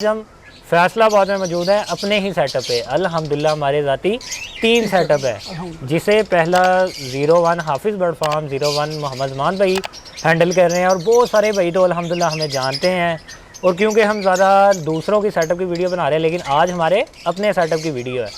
हम फैसलाबाद में मौजूद हैं अपने ही सेटअप पे। अल्हम्दुलिल्लाह हमारे ज़ाती 3 सेटअप है, जिसे पहला 01 हाफिज़ बर्ड फार्म 01 मोहम्मद मान भाई हैंडल कर रहे हैं। और बहुत सारे भाई तो अल्हम्दुलिल्लाह हमें जानते हैं। और क्योंकि हम ज़्यादा दूसरों की सेटअप की वीडियो बना रहे हैं, लेकिन आज हमारे अपने सेटअप की वीडियो है।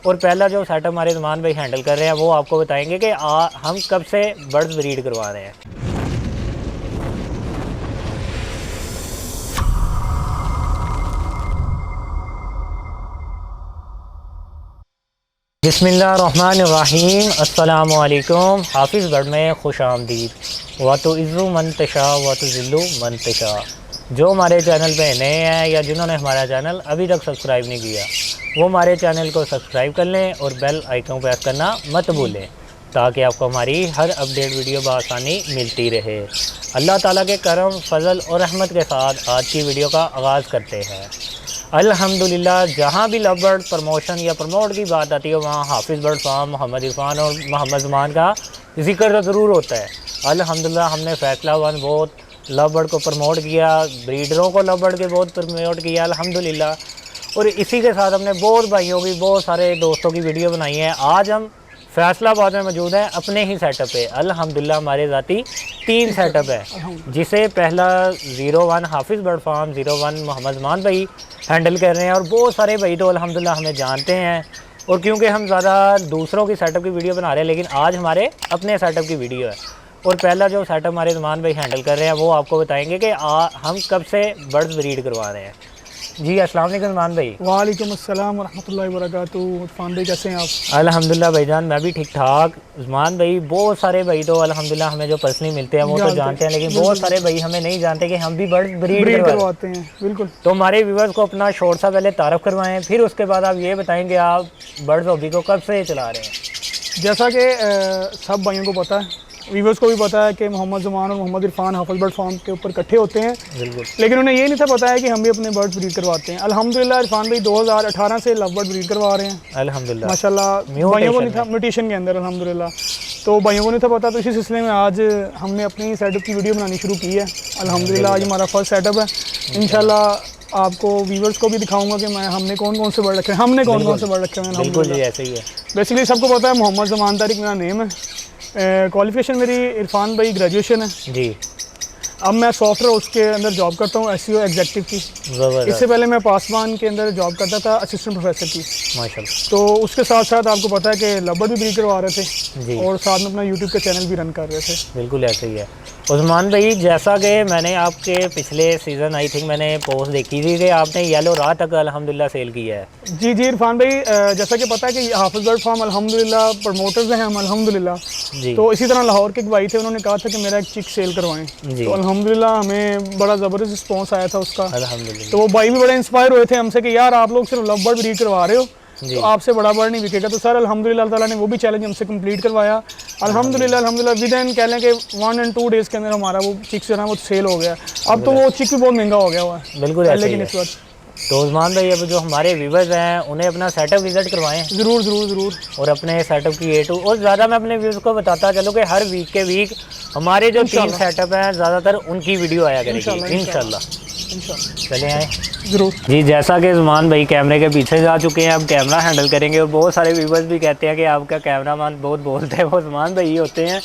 और पहला जो सेटअप हमारे ज़मान भाई हैंडल कर रहे हैं वो आपको बताएँगे कि हम कब से बर्ड्स ब्रीड करवा रहे हैं। बिस्मिल्लाहिर्रहमानिर्रहीम। अस्सलामु अलैकुम। हाफिज़ बर्ड में खुश आमदीद। व तो इज़्ज़ु मन तशा व तो ज़िल्लु मन तशा। जो हमारे चैनल पे नए हैं या जिन्होंने हमारा चैनल अभी तक सब्सक्राइब नहीं किया, वो हमारे चैनल को सब्सक्राइब कर लें और बेल आइकन प्रेस करना मत भूलें, ताकि आपको हमारी हर अपडेट वीडियो बआसानी मिलती रहे। अल्लाह ताला के करम, फ़ज़ल और रहमत के साथ आज की वीडियो का आगाज़ करते हैं। अल्हम्दुलिल्लाह जहाँ भी लव बर्ड प्रमोशन या प्रमोट की बात आती है, वहाँ हाफिज़ बर्ड फार्म, मोहम्मद इरफान और मोहम्मद ज़मान का जिक्र तो ज़रूर होता है। अल्हम्दुलिल्लाह हमने फैसलाबाद बहुत लव बर्ड को प्रमोट किया, ब्रीडरों को लव बर्ड के बहुत प्रमोट किया अल्हम्दुलिल्लाह। और इसी के साथ हमने बहुत भाइयों की, बहुत सारे दोस्तों की वीडियो बनाई है। आज हम फैसलाबाद में मौजूद हैं अपने ही सेटअप पे। अल्हम्दुलिल्लाह हमारे ज़ाती 3 सेटअप है, जिसे पहला 01 हाफिज़ बर्ड फार्म 01 मोहम्मद मान भाई हैंडल कर रहे हैं। और बहुत सारे भाई तो अल्हम्दुलिल्लाह हमें जानते हैं। और क्योंकि हम ज़्यादा दूसरों की सेटअप की वीडियो बना रहे हैं, लेकिन आज हमारे अपने सेटअप की वीडियो है। और पहला जो सेटअप हमारे ज़मान भाई हैंडल कर रहे हैं वो आपको बताएंगे कि हम कब से बर्ड्स ब्रीड करवा रहे हैं। जी अस्सलाम वालेकुम ज़मान भाई। वालेकुम अस्सलाम वरहमतुल्लाहि वबरकातुहू। इरफान भाई कैसे हैं आप? अल्हम्दुलिल्लाह भाईजान मैं भी ठीक ठाक। ज़मान भाई बहुत सारे भाई तो अल्हम्दुलिल्लाह हमें जो पर्सनली मिलते हैं वो तो जानते हैं, लेकिन बहुत सारे भाई हमें नहीं जानते कि हम भी बर्ड ब्रीड करवाते हैं। बिल्कुल। तो हमारे व्यूवर्स को अपना शॉर्ट सा पहले तारफ़ करवाएं, फिर उसके बाद आप ये बताएंगे आप बर्ड्स हॉबी को कब से चला रहे हैं। जैसा कि सब भाइयों को पता है, व्यूवर्स को भी पता है कि मोहम्मद ज़मान और मोहम्मद इरफान हाफिज़ बर्ड फार्म के ऊपर इकट्ठे होते हैं। बिल्कुल। लेकिन उन्हें ये नहीं था पता है कि हम भी अपने बर्ड्स ब्रीड करवाते हैं। अल्हम्दुलिल्लाह इरफान भाई 2018 से लव बर्ड ब्रीड करवा रहे हैं अल्हम्दुलिल्लाह माशाल्लाह। भाइयों को नहीं था, म्यूटेशन के अंदर अल्हम्दुलिल्लाह। तो भाइयों को नहीं था पता, तो इसी सिलसिले में आज हमने अपने ही सेटअप की वीडियो बनानी शुरू की है। अल्हम्दुलिल्लाह आज हमारा फर्स्ट सेटअप है। इंशाल्लाह आपको व्यूवर्स को भी दिखाऊंगा कि हमने कौन कौन से बर्ड रखे हैं, हमने कौन कौन से बर्ड रखे हैं। बिल्कुल जी ऐसे ही है। बेसिकली सबको पता है मोहम्मद ज़मान तारिक मेरा नेम है। क्वालिफिकेशन मेरी इरफान भाई ग्रेजुएशन है जी। अब मैं सॉफ्टवेयर उसके अंदर जॉब करता हूँ, एसईओ एग्जेक्टिव की। इससे पहले मैं पासवान के अंदर जॉब करता था असिस्टेंट प्रोफेसर की माशाल्लाह। तो उसके साथ साथ आपको पता है कि लव बर्ड भी ब्रीड करवा रहे थे जी, और साथ में अपना यूट्यूब का चैनल भी रन कर रहे थे। बिल्कुल ऐसे ही है। उस्मान भाई जैसा कि मैंने आपके पिछले सीज़न आई थिंक मैंने पोस्ट देखी थी कि आपने येलो रात तक अल्हम्दुलिल्लाह सेल किया है। जी जी इरफान भाई, जैसा कि पता है कि हाफिज़ बर्ड फार्म अल्हम्दुलिल्लाह प्रमोटर्स हैं हम अल्हम्दुलिल्लाह जी। तो इसी तरह लाहौर के एक भाई थे, उन्होंने कहा था कि मेरा एक चिक सेल करवाएं। तो अल्हम्दुलिल्लाह हमें बड़ा ज़बरदस्त रिस्पॉन्स आया था उसका अल्हम्दुलिल्लाह। तो वो भाई भी बड़े इंस्पायर हुए थे हमसे कि यार आप लोग सिर्फ लव बर्ड ब्रीड करवा रहे हो तो आपसे बड़ा बर्ड नहीं बिकेगा। तो सर अल्हम्दुलिल्लाह ताला ने वो भी चैलेंज हमसे कंप्लीट करवाया अल्हम्दुलिल्लाह। विद इन कह लें कि 1 और 2 डेज़ के अंदर हमारा वो चिक जो है वो सेल हो गया। अब तो वो चिक भी बहुत महंगा हो गया हुआ है। बिल्कुल, लेकिन इस वक्त तो उस्मान भाई अब जो हमारे व्यूवर्स हैं उन्हें अपना सेटअप विजिट करवाएं। ज़रूर ज़रूर ज़रूर। और अपने सेटअप की A to और ज़्यादा मैं अपने व्यूवर्स को बताता चलो कि हर वीक के वीक हमारे जो 3 सेटअप हैं ज़्यादातर उनकी वीडियो आया करेगी इंशाल्लाह। चले आए ज़रूर जी। जैसा कि ज़मान भाई कैमरे के पीछे जा चुके हैं, अब कैमरा हैंडल करेंगे। और बहुत सारे व्यूवर्स भी कहते हैं कि आपका कैमरामैन बहुत बोलते हैं, वो ज़मान भाई ही होते हैं।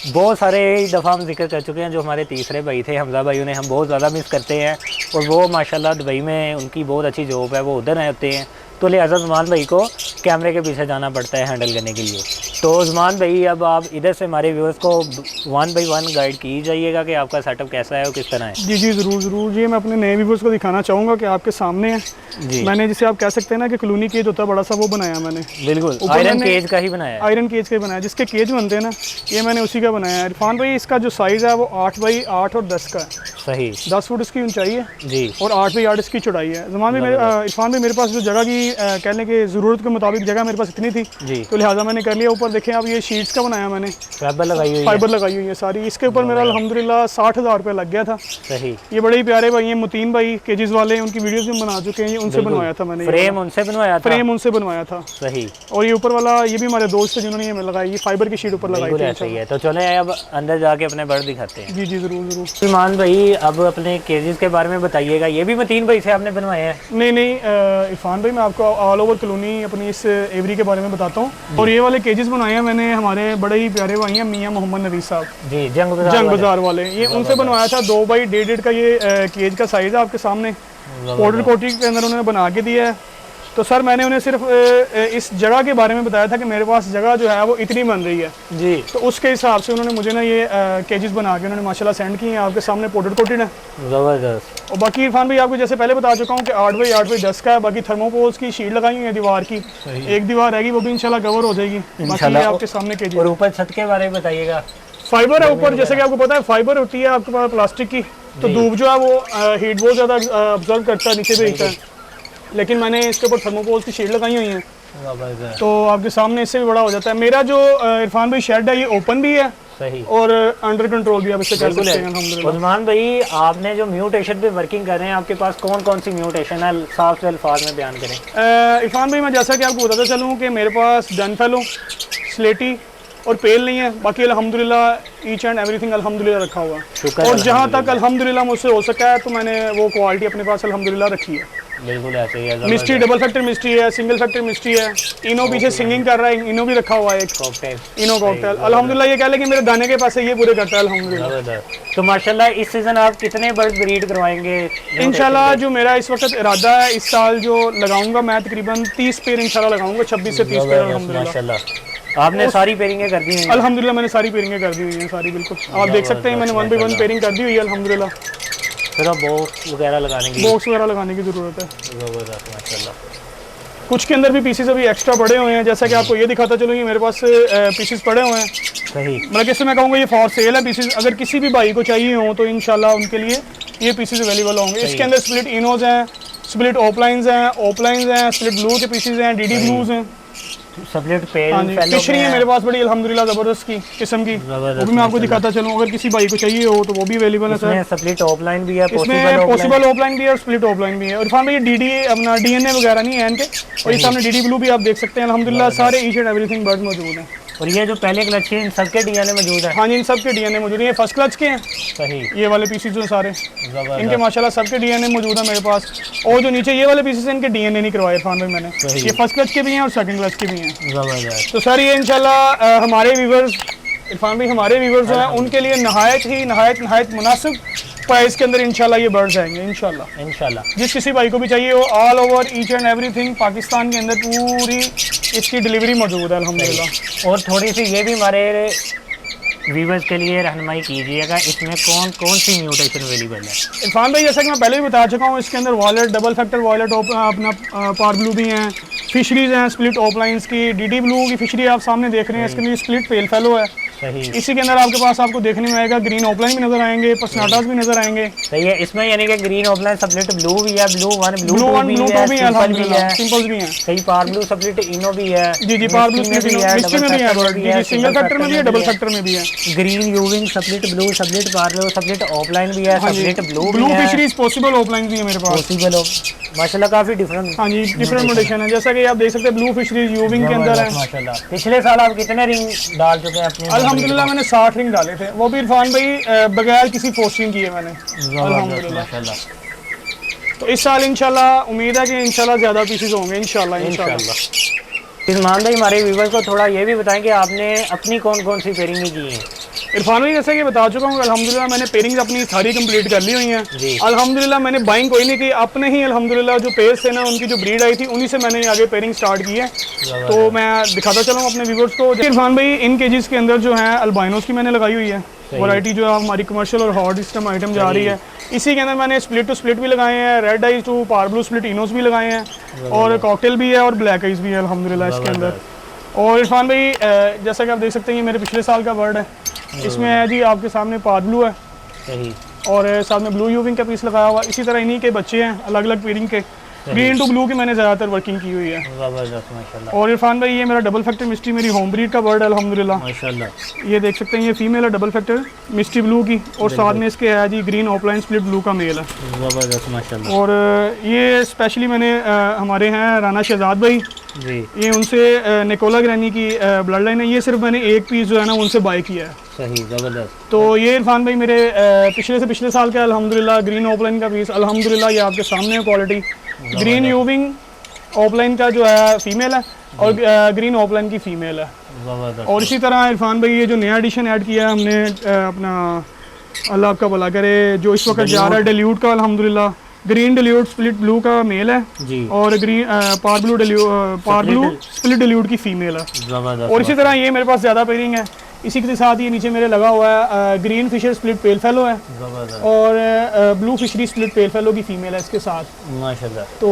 बहुत सारे दफ़ा हम जिक्र कर चुके हैं, जो हमारे तीसरे भाई थे हमज़ा भाई, उन्हें हम बहुत ज़्यादा मिस करते हैं। और वो माशाल्लाह दुबई में उनकी बहुत अच्छी जॉब है, वो उधर रहते हैं, तो लिहाजा ज़मान भाई को कैमरे के पीछे जाना पड़ता है हैंडल करने के लिए। तो ज़मान भाई अब आप इधर से हमारे व्यूअर्स को 1 बाई 1 गाइड की जाइएगा कि आपका सेटअप कैसा है और किस तरह है। जी जी ज़रूर ज़रूर जी। मैं अपने नए व्यूअर्स को दिखाना चाहूँगा कि आपके सामने है जी। मैंने जिसे आप कह सकते हैं ना कि कॉलोनी केज होता है बड़ा सा, वो बनाया मैंने। बिल्कुल आयरन केज का ही बनाया, आयरन केज का ही बनाया। जिसके केज बनते हैं ना, ये मैंने उसी का बनाया है। इरफान भाई इसका जो साइज़ है वो 8 बाई 8 और 10 का है। सही 10 फुट इसकी ऊंचाई है जी, और 8 बाई 8 इसकी चौड़ाई है। ज़मान भाई इरफान भाई मेरे पास जो जगह की कह लें कि ज़रूरत के मुताबिक जगह मेरे पास इतनी थी जी, तो लिहाजा मैंने कर लिया। ऊपर देखें आप, ये शीट्स का बनाया मैंने, फाइबर लगाई हुई है। फाइबर लगाई हुई है सारी। इसके ऊपर मेरा अल्हम्दुलिल्लाह 60,000 रुपये लग गया था। सही। ये बड़े ही प्यारे भाई हैं, मुतीन भाई केजीज वाले, उनकी वीडियोस भी बना चुके हैं। उनसे बनवाया था मैंने, फ्रेम उनसे बनवाया था। फ्रेम उनसे बनवाया था। सही। और ये ऊपर वाला ये भी हमारे दोस्त थे जिन्होंने ये लगाई, ये फाइबर की शीट ऊपर लगाई थी। सही है। तो चले अब अंदर जाके अपने बर्ड दिखाते हैं। जी जी ज़रूर ज़रूर। सलमान भाई अब अपने केजेस के बारे में बताइएगा, ये भी मतीन भाई से आपने बनवाए हैं? नहीं, इरफान भाई मैं आपको ऑल ओवर कॉलोनी अपनी इस एवरी के बारे में बताता हूँ। और ये वाले केजेस बनाए हैं मैंने, हमारे बड़े ही प्यारे भाई हैं मियाँ मोहम्मद नवीस साहब जी, जंग बाजार वाले, ये उनसे बनवाया था। 2 बाई 1.5 का ये केज का साइज़ है आपके सामने, पाउडर कोटिंग के अंदर उन्होंने बना के दिया है। तो सर मैंने उन्हें सिर्फ इस जगह के बारे में बताया था कि मेरे पास जगह जो है वो इतनी बन रही है जी, तो उसके हिसाब से उन्होंने मुझे ना ये केजेस बना के उन्होंने माशाल्लाह सेंड किए हैं। आपके सामने पाउडर कोटेड है ज़बरदस्त। और बाकी इरफान भाई आपको जैसे पहले बता चुका हूँ कि 8 बाई 8 बाई 10 का है। बाकी थर्मोपोल्स की शीट लगाई हुई है दीवार की, एक दीवार रहेगी वो भी इंशाल्लाह कवर हो जाएगी। बाकी ये आपके सामने केजेस। और ऊपर छत के बारे में बताइएगा। फाइबर है ऊपर, जैसे कि आपको पता है फाइबर होती है आपके पास प्लास्टिक की, तो धूप जो है वो हीट बहुत ज़्यादा ऑब्जर्व करता है, नीचे भेजता है। लेकिन मैंने इसके ऊपर थर्मोकोल्स की शीट लगाई हुई है तो आपके सामने इससे भी बड़ा हो जाता है। मेरा जो इरफान भाई शेड है ये ओपन भी है सही और अंडर कंट्रोल भी आप इसे कर सकते हैं अल्हम्दुलिल्लाह। उस्मान भाई आपने जो म्यूटेशन पे वर्किंग कर रहे हैं, आपके पास कौन कौन सी म्यूटेशन है, साफ से अल्फाज में बयान करें। इरफान भाई मैं जैसा कि आपको बताता चलूँ कि मेरे पास डन फेलो, स्लेटी और पेल नहीं है। बाकी अल्हम्दुलिल्लाह ईच एंड एवरीथिंग अल्हम्दुलिल्लाह रखा हुआ है। और जहाँ तक अल्हम्दुलिल्लाह मुझसे हो सका है तो मैंने वो क्वालिटी अपने पास अल्हम्दुलिल्लाह रखी है। बिल्कुल ऐसे ही है। मिस्ट्री डबल फैक्टर मिस्ट्री है, सिंगल फैक्टर मिस्ट्री है। इनो पीछे सिंगिंग कर रहा है, इनो भी रखा हुआ है एक कॉकटेल। इनो कॉकटेल। अल्हम्दुलिल्लाह ये कह लें कि मेरे दाने के पास से ये पूरे करता है अल्हम्दुलिल्लाह। तो माशाल्लाह इस सीजन आप कितने बर्ड ब्रीड करवाएंगे? इंशाल्लाह जो मेरा इस वक्त इरादा है, इस साल जो लगाऊंगा मैं तकरीबन 30 पेयर इंशाल्लाह लगाऊंगा, 26 से 30 पेयर अल्हम्दुलिल्लाह। माशाल्लाह आपने सारी पेयरिंगें कर दी हैं? अल्हम्दुलिल्लाह मैंने सारी पेयरिंगें कर दी हुई हैं, सारी बिल्कुल आप देख सकते हैं मैंने 1 बाई 1 पेयरिंग कर दी हुई है अल्हम्दुलिल्लाह। फिर अब बॉक्स वगैरह लगाने की बॉक्स वगैरह लगाने की ज़रूरत है। ज़बरदस्त माशाल्लाह। कुछ के अंदर भी पीसेस अभी एक्स्ट्रा पड़े हुए हैं, जैसा कि आपको ये दिखाता चलो, ये मेरे पास पीसेस पड़े हुए हैं। सही। मतलब किससे मैं कहूँगा ये फॉर सेल है पीसेस, अगर किसी भी भाई को चाहिए हो तो इंशाल्लाह उनके लिए ये पीसेस अवेलेबल होंगे। इसके अंदर स्प्लिट इनोज हैं, स्प्लिट ओपलाइंस हैं, स्प्लिट ब्लू के पीसेस हैं, डीडी ब्लूज हैं, स्प्लिट पेल फिशरी है मेरे पास बड़ी अल्हम्दुलिल्लाह ज़बरदस्त की किस्म की, वो भी मैं आपको दिखाता चलूँ। अगर किसी भाई को चाहिए हो तो वो भी अवेलेबल है सर। स्प्लिट ऑफलाइन भी है, इसमें पॉसिबल ऑफलाइन भी है और स्प्लिट ऑफलाइन भी है। और इरफान भाई ये डीडी अपना डीएनए वगैरह नहीं है इनके, और ये सामने डीडी ब्लू भी आप देख सकते हैं अल्हम्दुलिल्लाह। सारे ईच एंड एवरीथिंग बर्ड मौजूद हैं। और ये जो पहले क्लच है इन सबके डीएनए मौजूद है? हाँ जी, इन सब के डीएनए मौजूद हैं। ये फर्स्ट क्लच के हैं सही। ये वाले पीसेस जो सारे इनके माशाल्लाह सबके डीएनए मौजूद है मेरे पास। और जो नीचे ये वाले पीसेस हैं इनके डीएनए नहीं करवाए इरफान भाई मैंने, ये फर्स्ट क्लच के भी हैं और सेकंड क्लच के भी हैं। ज़बरदस्त। तो सर ये इंशाल्लाह हमारे व्यूवर्स इरफान भाई हमारे व्यूवर्स जो हैं उनके लिए नहायत मुनासिब प्राइस के अंदर इंशाल्लाह ये बर्ड्स आएंगे इंशाल्लाह। जिस किसी भाई को भी चाहिए हो all over each and everything Pakistan के अंदर पूरी इसकी डिलीवरी मौजूद है अल्हम्दुलिल्लाह। और थोड़ी सी ये भी हमारे व्यूवर्स के लिए रहनुमाई कीजिएगा, इसमें कौन कौन सी म्यूटेशन अवेलेबल है? इरफान भाई जैसा कि मैं पहले भी बता चुका हूँ, इसके अंदर वॉलेट, डबल फैक्टर वॉलेट, अपना पार ब्लू भी हैं, फिशरीज हैं स्प्लिट ऑफलाइंस की, डीडी ब्लू की फिशरी आप सामने देख रहे हैं, इसके लिए स्प्लिट पेल फेलो है। इसी के अंदर आपके पास आपको देखने में आएगा ग्रीन ऑफलाइन भी नजर आएंगे, पसनाटास भी नजर आएंगे। सही है। इसमें यानी कि ग्रीन ऑफलाइन स्प्लिट ब्लू भी है, ब्लू 1 ब्लू 2 भी है, सिंपल्स भी हैं, कई पार ब्लू स्प्लिट इनो भी है। जी पार ब्लू स्प्लिट इनो मिक्स में भी है बर्ड, जी सिंगल फैक्टर में भी है, डबल फैक्टर में भी है। ग्रीन यूविंग स्प्लिट ब्लू, स्प्लिट पार ब्लू, स्प्लिट ऑफलाइन भी है, split blue fisheries possible offline भी है मेरे पास। पॉसिबल माशाल्लाह काफी डिफरेंट। हाँ जी डिफरेंट मोडेशन है, जैसा कि आप देख सकते हैं ब्लू फिशरीज यूविंग के अंदर है माशाल्लाह। पिछले साल आप कितने रिंग डाल चुके हैं अपने? अल्हम्दुलिल्लाह मैंने 60 रिंग डाले थे, वो भी इरफान भाई बगैर किसी फोस्टिंग किए मैंने अल्हम्दुलिल्लाह। तो इस साल इंशाल्लाह उम्मीद है कि इंशाल्लाह ज़्यादा पीसेस होंगे इंशाल्लाह। इस्मान भाई हमारे व्यूवर को थोड़ा ये भी बताएं कि आपने अपनी कौन कौन सी पेयरिंग की हैं? इरफान भाई जैसे कि बता चुका हूँ अल्हम्दुलिल्लाह मैंने पेयरिंग्स अपनी सारी कंप्लीट कर ली हुई हैं अल्हम्दुलिल्लाह। मैंने बाइंग कोई नहीं की, अपने ही अल्हम्दुलिल्लाह जो पेयर्स थे ना उनकी जो ब्रीड आई थी उन्हीं से मैंने आगे पेयरिंग स्टार्ट की है। तो मैं दिखाता चलूँ अपने व्यूवर्स को। इरफान भाई इन केजेस के अंदर जो है अल्बाइनोस की मैंने लगाई हुई है वैरायटी, जो है हमारी कमर्शियल और हॉट सिस्टम आइटम जा रही है। इसी के अंदर मैंने स्प्लिट टू स्प्लिट भी लगाए हैं, रेड आइज टू पार ब्लू स्प्लिट इनोस भी लगाए हैं, और कॉकटेल भी है और ब्लैक आइज भी है अल्हम्दुलिल्लाह इसके अंदर। और इरफान भाई जैसा कि आप देख सकते हैं ये मेरे पिछले साल का बर्ड है, इसमें है जी आपके सामने पार ब्लू है और साथ में ब्लू यूविंग का पीस लगाया हुआ। इसी तरह इन्हीं के बच्चे हैं अलग अलग पेयरिंग के, ग्रीन टू ब्लू की मैंने ज़्यादातर वर्किंग की हुई है। ज़बरदस्त माशाल्लाह। और इरफान भाई ये मेरा डबल फैक्टर मिस्ट्री मेरी होम ब्रीड का बर्ड है अल्हम्दुलिल्लाह। माशाल्लाह। ये देख सकते हैं, ये फीमेल है डबल फैक्टर मिस्ट्री ब्लू की, और साथ में इसके है जी ग्रीन ऑफलाइन स्प्लिट ब्लू का मेल है। ज़बरदस्त माशाल्लाह। और ये स्पेशली मैंने हमारे हैं राना शहजाद भाई जी, ये उनसे निकोला ग्रैनी की ब्लड लाइन है। ये सिर्फ मैंने एक पीस जो है ना उनसे बाय किया है। सही, ज़बरदस्त। तो ये इरफान भाई मेरे पिछले से पिछले साल का अल्हम्दुलिल्लाह ग्रीन ऑफलाइन का पीस अल्हम्दुलिल्लाह ये आपके सामने है क्वालिटी। ग्रीन यूविंग ऑफलाइन का जो है फीमेल है और ग्रीन ऑफलाइन की फीमेल है। ज़बरदस्त। और इसी तरह इरफान भाई ये जो नया एडिशन ऐड किया है हमने अपना अल्लाह आपका भला करे, जो इस वक्त जा रहा है डेल्यूट का अल्हम्दुलिल्लाह ग्रीन डेल्यूट स्प्लिट ब्लू का मेल है जी, और ग्रीन पार ब्लू स्प्लिट डेल्यूट की फीमेल है। ज़बरदस्त। और इसी तरह ये मेरे पास ज़्यादा पेयरिंग है। इसी के साथ ये नीचे मेरे लगा हुआ है green fisher split pale fellow है ज़बरदस्त और blue fishery split pale fellow की फीमेल है इसके साथ। माशाल्लाह। तो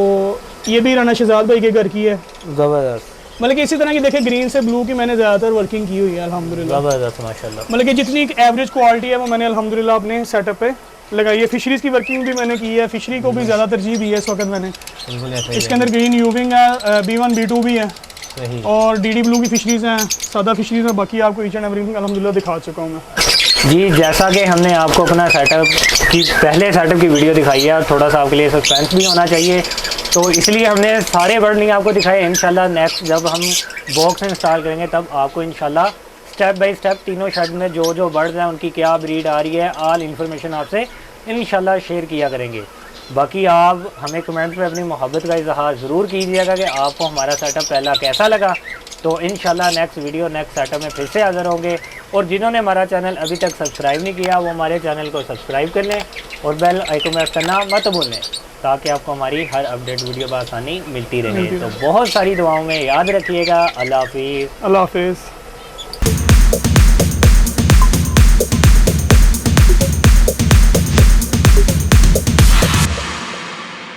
ये भी राना शहजाद भाई के घर की है। ज़बरदस्त, मतलब कि इसी तरह की देखे ग्रीन से ब्लू की मैंने ज़्यादातर वर्किंग की हुई है अल्हम्दुलिल्लाह। ज़बरदस्त माशाल्लाह। मतलब कि जितनी एवरेज क्वालिटी है वो मैंने अल्हम्दुलिल्लाह अपने सेटअप पे लगाई है। फिशरीज़ की वर्किंग भी मैंने की है, फिशरी को भी ज़्यादा तरजीह दी है इस वक्त मैंने। बिल्कुल ऐसा ही इसके अंदर ग्रीन यूविंग है, B1 B2 भी है सही। और DD ब्लू की फिशरीज़ हैं, सादा फिशरीज़ हैं। बाकी आपको ईच एंड एवरीथिंग अल्हम्दुलिल्लाह दिखा चुका हूँ मैं। जी, जैसा कि हमने आपको अपना सेटअप की पहले सेटअप की वीडियो दिखाई है, थोड़ा सा आपके लिए सस्पेंस भी होना चाहिए, तो इसलिए हमने सारे बर्ड नहीं आपको दिखाए। इंशाल्लाह नेक्स्ट जब हम बॉक्स इंस्टॉल करेंगे तब आपको इंशाल्लाह स्टेप बाय स्टेप तीनों शेड में जो जो बर्ड्स हैं उनकी क्या ब्रीड आ रही है, ऑल इन्फॉर्मेशन आपसे इंशाल्लाह शेयर किया करेंगे। बाकी आप हमें कमेंट में अपनी मोहब्बत का इजहार ज़रूर कीजिएगा कि आपको हमारा सेटअप पहला कैसा लगा। तो इंशाल्लाह नेक्स्ट वीडियो नेक्स्ट सेटअप में फिर से हाज़िर होंगे। और जिन्होंने हमारा चैनल अभी तक सब्सक्राइब नहीं किया वो हमारे चैनल को सब्सक्राइब कर लें और बेल आइकन प्रेस करना मत भूलें, ताकि आपको हमारी हर अपडेट वीडियो बआसानी मिलती रहे। तो बहुत सारी दुआओं में याद रखिएगा। अल्लाह हाफिज़। अल्लाह हाफिज़।